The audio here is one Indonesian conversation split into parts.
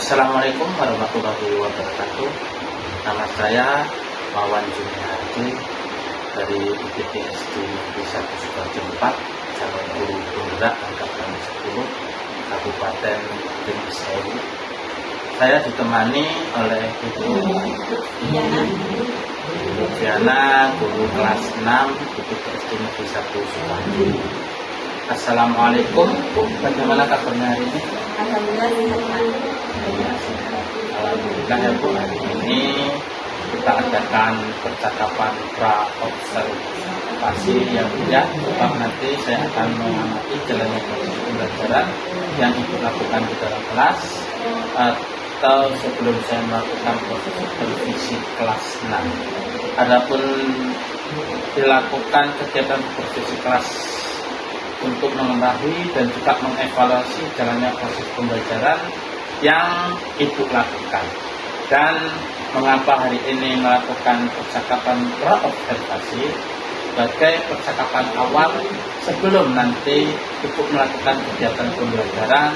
Assalamualaikum warahmatullahi wabarakatuh. Nama saya Wawan Juniardi dari IPTSD Negeri 1 Sukoharjo 4, calon guru penggerak angkatan 10, Kabupaten Gunung Sewu. Saya ditemani oleh Ibu Diana, guru kelas 6 IPTSD Negeri 1 Sukoharjo. Assalamualaikum, Bu. Bagaimana kabarnya hari ini? Alhamdulillah Ya Bu, hari ini kita adakan percakapan pra-observasi yang ya, sebab nanti saya akan mengamati jalannya proses pembelajaran yang Ibu lakukan di dalam kelas, atau sebelum saya melakukan proses supervisi kelas 6. Adapun dilakukan kegiatan supervisi kelas untuk mengetahui dan juga mengevaluasi jalannya proses pembelajaran yang Ibu lakukan. Dan mengapa hari ini melakukan percakapan pra-observasi sebagai percakapan awal sebelum nanti Ibu melakukan kegiatan pembelajaran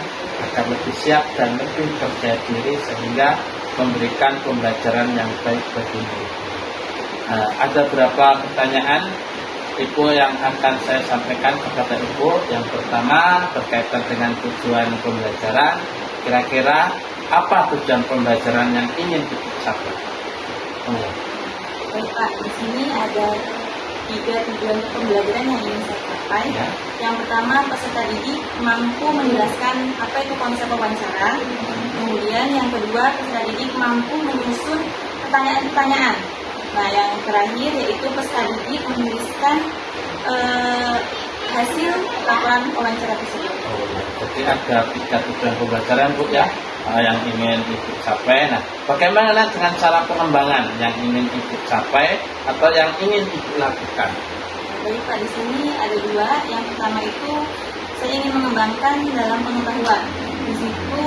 agar lebih siap dan lebih percaya diri sehingga memberikan pembelajaran yang baik bagi murid. Ada beberapa pertanyaan Ibu yang akan saya sampaikan kepada Ibu. Yang pertama berkaitan dengan tujuan pembelajaran. Kira-kira apa tujuan pembelajaran yang ingin Ibu capai? Baik Pak, di sini ada 3 tujuan pembelajaran yang ingin saya capai. Ya. Yang pertama, peserta didik mampu menjelaskan apa itu konsep wawancara. Kemudian yang kedua, peserta didik mampu menyusun pertanyaan-pertanyaan. Nah, yang terakhir yaitu peserta didik menuliskan hasil laporan wawancara tersebut. Jadi ada 3 tujuan pembelajaran Bu ya, yang ingin Ibu capai. Nah, bagaimana dengan cara pengembangan yang ingin Ibu capai atau yang ingin Ibu lakukan? Baik Pak, di sini ada 2. Yang pertama itu saya ingin mengembangkan dalam pengetahuan. Di situ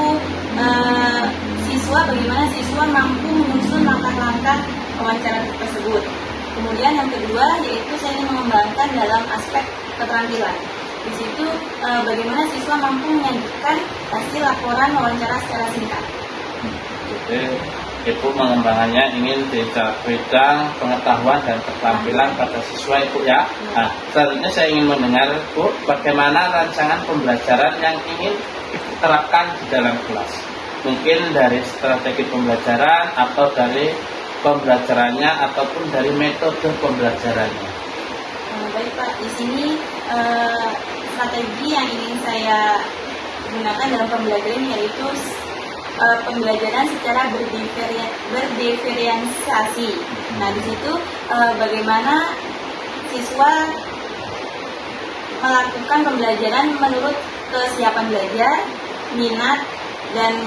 bagaimana siswa mampu menyusun langkah-langkah wawancara tersebut. Kemudian yang kedua yaitu saya ingin mengembangkan dalam aspek keterampilan. Di situ bagaimana siswa mampu menyajikan hasil laporan wawancara secara singkat. Jadi Ibu mengembangannya ingin di bidang pengetahuan dan keterampilan pada siswa Ibu ya. Nah, selanjutnya saya ingin mendengar Bu, bagaimana rancangan pembelajaran yang ingin Ibu terapkan di dalam kelas. Mungkin dari strategi pembelajaran atau dari pembelajarannya ataupun dari metode pembelajarannya. Baik Pak, di sini strategi yang ingin saya gunakan dalam pembelajaran yaitu pembelajaran secara berdiferensiasi. Nah, di situ bagaimana siswa melakukan pembelajaran menurut kesiapan belajar, minat, dan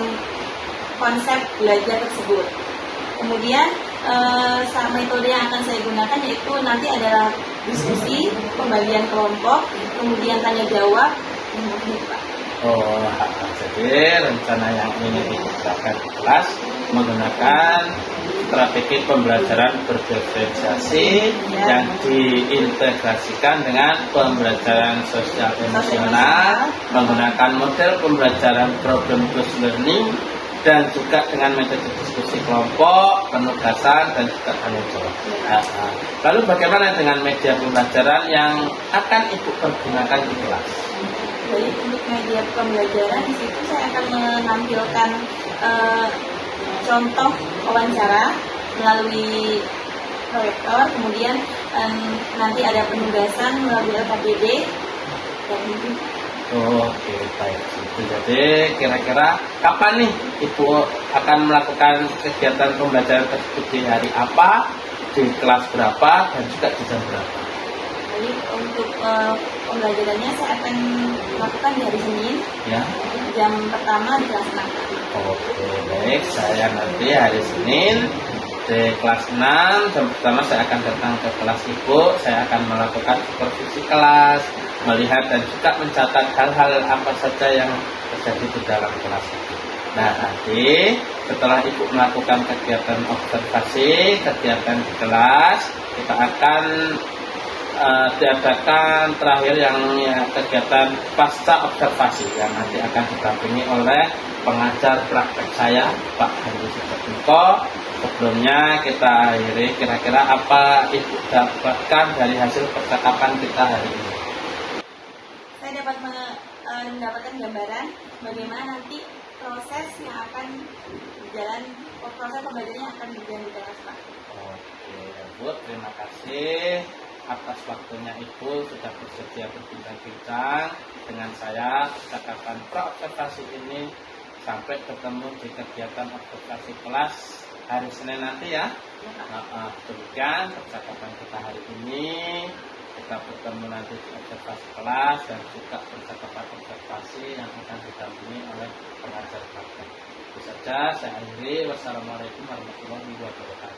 konsep belajar tersebut. Kemudian metode yang akan saya gunakan yaitu nanti adalah diskusi, pembagian kelompok, kemudian tanya jawab, dan begitu Pak. Jadi rencana yang ingin diterapkan di kelas menggunakan strategi pembelajaran berdiferensiasi yang diintegrasikan dengan pembelajaran sosial emosional, menggunakan model pembelajaran problem based learning, dan juga dengan metode diskusi kelompok, penugasan, dan juga tanya jawab. Lalu bagaimana dengan media pembelajaran yang akan Ibu pergunakan di kelas? Baik, untuk media pembelajaran di situ saya akan menampilkan contoh wawancara melalui proyektor, kemudian nanti ada penugasan melalui LKPD. Oke, baik. Jadi kira-kira kapan nih Ibu akan melakukan kegiatan pembelajaran tersebut, di hari apa, di kelas berapa, dan juga di jam berapa? Jadi untuk pembelajarannya saya akan lakukan di hari Senin, ya. Jam pertama di kelas 6. Oke, baik. Saya nanti hari Senin di kelas 6, jam pertama saya akan datang ke kelas Ibu. Saya akan melakukan supervisi kelas, melihat dan juga mencatat hal-hal apa saja yang terjadi di dalam kelas itu. Nah, nanti setelah Ibu melakukan kegiatan observasi, kegiatan di kelas, kita akan diadakan terakhir yang kegiatan pasca observasi yang nanti akan didampingi oleh pengajar praktek saya, Pak Henry Sudarmiko. Sebelumnya kita akhiri, kira-kira apa Ibu dapatkan dari hasil percakapan kita hari ini? Saya dapat mendapatkan gambaran bagaimana nanti proses yang akan berjalan, proses pembelajarannya akan berjalan di kelas, Pak. Oke, Bu, terima kasih atas waktunya Ibu sudah bersedia berbincang-bincang dengan saya percakapan pro-observasi ini. Sampai ketemu di kegiatan observasi kelas hari Senin nanti ya. Demikian percakapan kita hari ini. Kita bertemu nanti di observasi kelas dan juga percakapan observasi yang akan didampingi oleh pengajar praktek. Itu saja saya akhiri. Wassalamualaikum warahmatullahi wabarakatuh.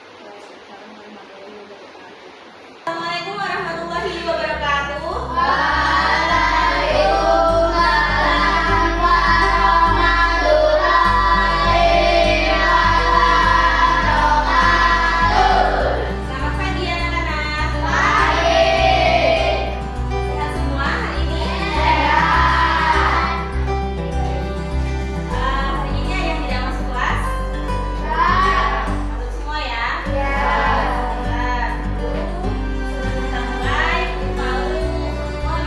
Assalamualaikum warahmatullahi wabarakatuh. Selamat pagi anak-anak. Sehat semua hari ini? Hari ini ada yang tidak masuk kelas? Masuk semua ya? Nah, sebelum kita mulai, mau mohon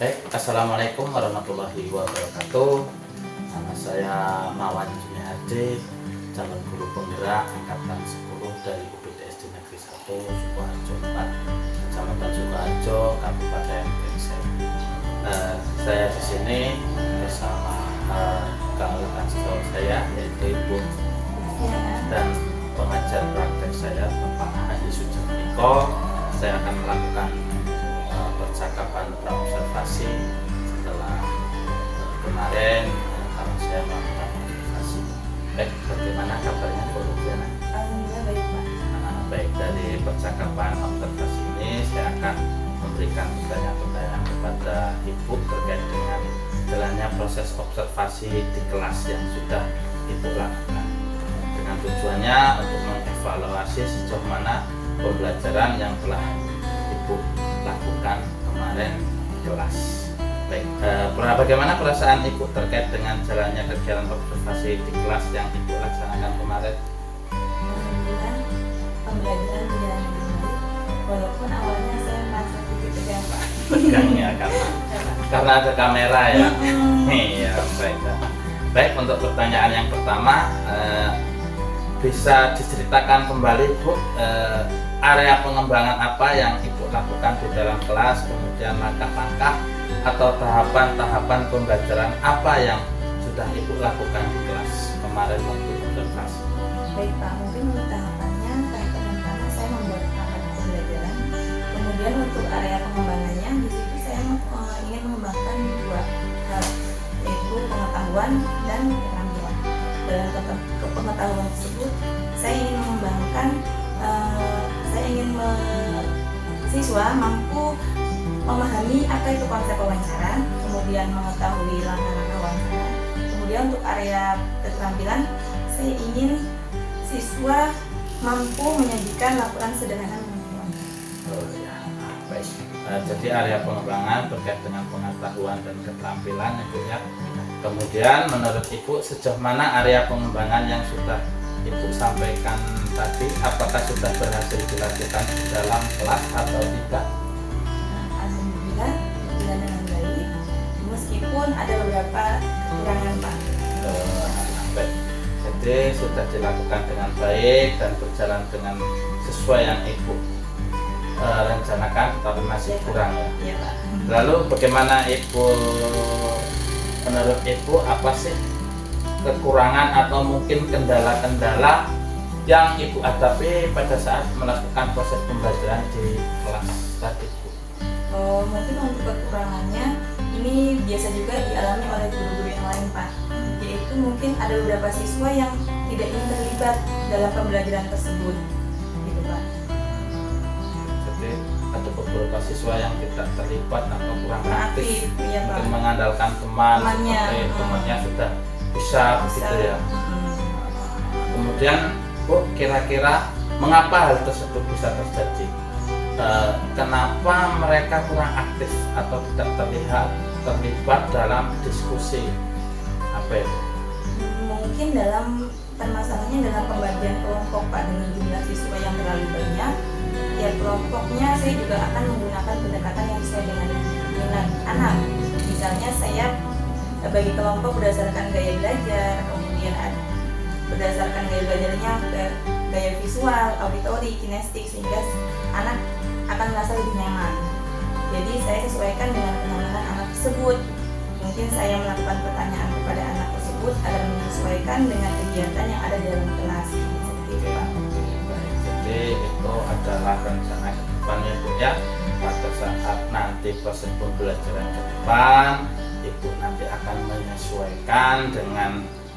Assalamualaikum warahmatullahi wabarakatuh. Nama saya Mawan Jumihardi, calon guru penggerak angkatan 10 dari UPTSD Negeri 1 Sukoharjo 4, Kecamatan Sukoharjo, Kabupaten Krengseng. Saya di sini bersama rekan sejawat saya, yaitu Ibu dan pengajar praktek saya, Bapak Haji Sujatmiko. Saya akan melakukan percakapan observasi setelah kemarin kalau saya melakukan observasi. Baik, bagaimana kabarnya Bu Rubiana? Alhamdulillah baik Pak. Baik, dari percakapan observasi ini saya akan memberikan pertanyaan-pertanyaan kepada Ibu terkait dengan jalannya proses observasi di kelas yang sudah Ibu lakukan, dengan tujuannya untuk mengevaluasi sejauh mana pembelajaran yang telah Ibu lakukan kemarin di kelas. Baik, bagaimana perasaan Ibu terkait dengan jalannya kegiatan observasi di kelas yang Ibu laksanakan kemarin? Alhamdulillah pembelajaran berjalan dengan baik, walaupun awalnya saya merasa sedikit tegang Pak. Tegangnya karena ada kamera ya. Iya, baik. Baik, untuk pertanyaan yang pertama, bisa diceritakan kembali Bu, area pengembangan apa yang Ibu lakukan di dalam kelas, kemudian langkah-langkah atau tahapan-tahapan pembelajaran apa yang sudah Ibu lakukan di kelas kemarin waktu observasi? Baik Pak, mungkin untuk tahapan pertama saya membuat tahapan pembelajaran. Kemudian untuk area pengembangannya, di situ saya ingin mengembangkan dua hal, yaitu pengetahuan dan keterampilan. Dalam pengetahuan tersebut, saya ingin mengembangkan, siswa mampu memahami apa itu konsep wawancara, kemudian mengetahui langkah-langkah wawancara. Kemudian untuk area keterampilan, saya ingin siswa mampu menyajikan laporan sederhana mengenai wawancara. Oh ya, baik. Jadi area pengembangan terkait dengan pengetahuan dan keterampilan Ibu ya. Kemudian menurut Ibu sejauh mana area pengembangan yang sudah Ibu sampaikan tadi, apakah sudah berhasil dilakukan di dalam kelas atau tidak? Alhamdulillah berjalan dengan baik, meskipun ada beberapa kekurangan Pak. Baik. Jadi sudah dilakukan dengan baik dan berjalan dengan sesuai yang Ibu rencanakan, tapi masih kurang ya. Iya Pak. Lalu bagaimana Ibu, menurut Ibu apa sih kekurangan atau mungkin kendala-kendala yang Ibu hadapi pada saat melakukan proses pembelajaran di kelas tadi Bu? Mungkin untuk kekurangannya ini biasa juga dialami oleh guru-guru yang lain Pak, yaitu mungkin ada beberapa siswa yang tidak ingin terlibat dalam pembelajaran tersebut gitu Pak. Jadi ada beberapa siswa yang tidak terlibat atau kurang aktif, iya Pak. mungkin mengandalkan temannya, seperti temannya sudah bisa begitu ya. Kemudian Bu, kira-kira mengapa hal tersebut bisa terjadi? Kenapa mereka kurang aktif atau tidak terlibat dalam diskusi apa itu? Mungkin dalam permasalahannya dalam pembagian kelompok Pak, dengan jumlah siswa yang terlalu banyak, ya kelompoknya saya juga akan menggunakan pendekatan yang sesuai dengan minat anak. Misalnya saya bagi kelompok berdasarkan gaya belajar, kemudian berdasarkan gaya belajarnya gaya visual, auditori, kinestik, sehingga anak akan merasa lebih nyaman. Jadi saya sesuaikan dengan kenyamanan anak tersebut. Mungkin saya melakukan pertanyaan kepada anak tersebut agar menyesuaikan dengan kegiatan yang ada di dalam kelas. Seperti itu Pak. Jadi itu adalah rencana ke depannya Bu ya. Pada saat nanti proses pembelajaran ke depan, Ibu nanti akan menyesuaikan dengan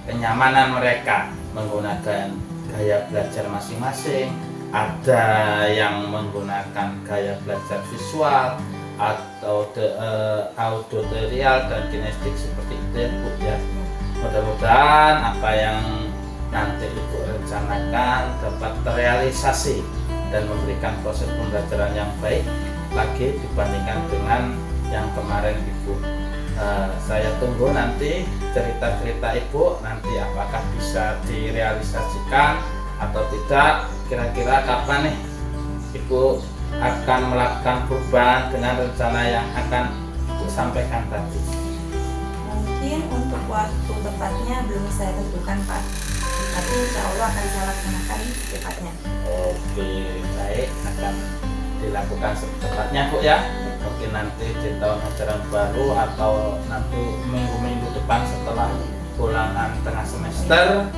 kenyamanan mereka menggunakan gaya belajar masing-masing. Ada yang menggunakan gaya belajar visual atau auditorial dan kinestik seperti itu ya Bu ya. Mudah-mudahan apa yang nanti Ibu rencanakan dapat terrealisasi dan memberikan proses pembelajaran yang baik lagi dibandingkan dengan yang kemarin Ibu. Saya tunggu nanti cerita-cerita Ibu nanti apakah bisa direalisasikan atau tidak. Kira-kira kapan nih Ibu akan melakukan perubahan dengan rencana yang akan Ibu sampaikan tadi? Mungkin untuk waktu tepatnya belum saya tentukan Pak, tapi insya Allah akan saya laksanakan secepatnya. Oke, baik, akan dilakukan secepatnya Bu ya. Mungkin nanti di tahun ajaran baru atau nanti minggu-minggu depan setelah ulangan tengah semester.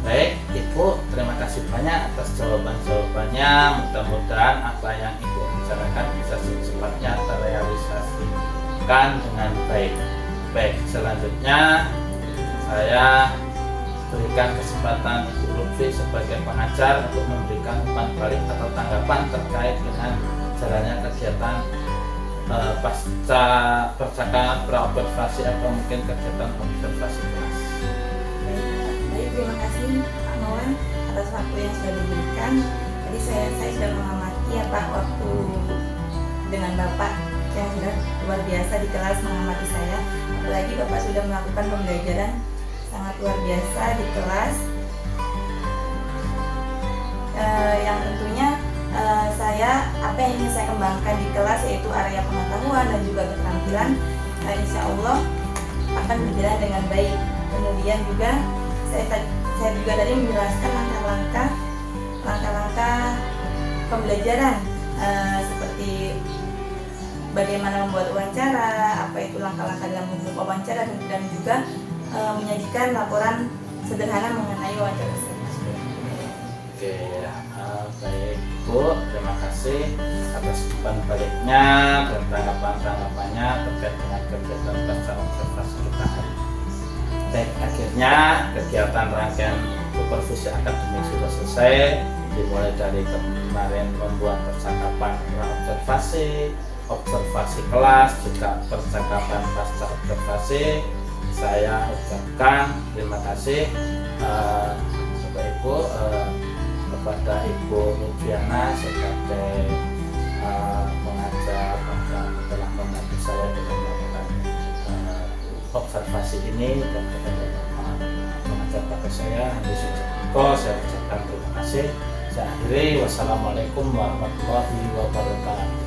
Baik Ibu, terima kasih banyak atas jawaban-jawabannya. Mudah-mudahan apa yang Ibu bicarakan bisa secepatnya terrealisasikan dengan baik. Baik, selanjutnya saya berikan kesempatan Ibu Lutfi sebagai pengajar untuk memberikan umpan balik atau tanggapan terkait dengan jalannya kegiatan pasca percakapan praobservasi atau mungkin kegiatan observasi kelas. Baik, terima kasih Pak Mawan atas waktu yang sudah diberikan. Jadi saya sudah mengamati ya Pak, waktu dengan Bapak yang sudah luar biasa di kelas mengamati saya. Apalagi Bapak sudah melakukan pembelajaran sangat luar biasa di kelas, yang tentunya apa yang ingin saya kembangkan di kelas yaitu area pengetahuan dan juga keterampilan, insya Allah akan berjalan dengan baik. Kemudian juga saya juga tadi menjelaskan langkah-langkah pembelajaran, seperti bagaimana membuat wawancara, apa itu langkah-langkah dalam membuat wawancara, dan juga menyajikan laporan sederhana mengenai wawancara tersebut. Oke, baik Bu, terima kasih atas umpan baliknya dan tanggapan-tanggapannya terkait dengan kegiatan pasca observasi kita hari ini. Baik, akhirnya kegiatan rangkaian supervisi akademik sudah selesai, dimulai dari kemarin membuat percakapan observasi kelas, juga percakapan pasca observasi. Saya ucapkan terima kasih kepada Ibu, kepada Ibu Lutfiana sebagai pengajar yang telah membantu saya dengan melakukan observasi ini, dan kepada pengajar pakai saya Andi Sujatmiko, saya ucapkan terima kasih. Saya akhiri, wassalamualaikum warahmatullahi wabarakatuh.